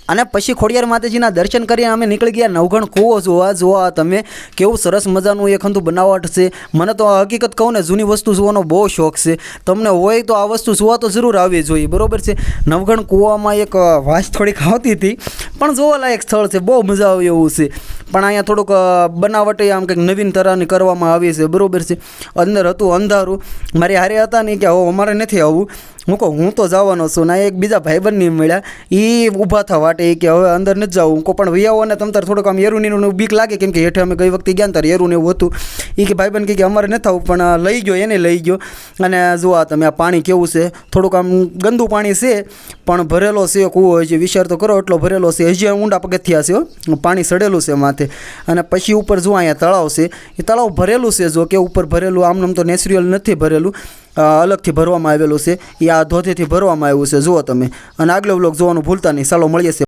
અને પછી ખોડિયાર માતાજીના દર્શન કરીને અમે નીકળી ગયા નવઘણ કૂવો જોવા તમે કેવું સરસ મજાનું એક હંધું બનાવટ છે. મને તો હકીકત કહું ને જૂની વસ્તુ જોવાનો બહુ શોખ છે. તમને હોય તો આ વસ્તુ જોવા તો જરૂર આવવી જોઈએ, બરાબર છે. નવઘણ કૂવામાં એક વાસ થોડીક આવતી હતી, પણ જોવાલાયક સ્થળ છે, બહુ મજા આવે એવું છે. પણ અહીંયા થોડુંક બનાવટ આમ કંઈક નવીન તરહની કરવામાં આવી છે, બરાબર છે. અંદર હતું અંધારું, મારી હારે હતા ને કે હવે અમારે નથી આવવું. હું કહું હું તો જવાનો છું ને. એક બીજા ભાઈબંધ નહીં મળ્યા, એ ઊભા થવા વાટે કે હવે અંદર નથી જવું. હું કહું પણ વૈયાઓ ને તમ તાર થોડુંક આમ એરુંની બીક લાગે, કેમ કે હેઠે અમે ગઈ વખતે ગયા ને તાર એરું ને એવું હતું. એ કે ભાઈબંધ કે અમારે નથી થવું, પણ લઈ ગયો, એને લઈ ગયો. અને જુઓ તમે આ પાણી કેવું છે, થોડુંક આમ ગંદુ પાણી છે, પણ ભરેલો છે કૂવો. હજી વિચાર તો કરો એટલો ભરેલો છે. હજી ઊંડા પગથિયા છે, પાણી સડેલું છે માથે. અને પછી ઉપર જો અહીંયા તળાવ છે, એ તળાવ ભરેલું છે. જો કે ઉપર ભરેલું, આમ તો નેચરલ નથી ભરેલું, અલગથી ભરવામાં આવેલું છે. એ આ ધોધેથી ભરવામાં આવ્યું છે, જુઓ તમે. અને આગલો વ્લોગ જોવાનું ભૂલતા નહીં. ચાલો મળીએ છીએ.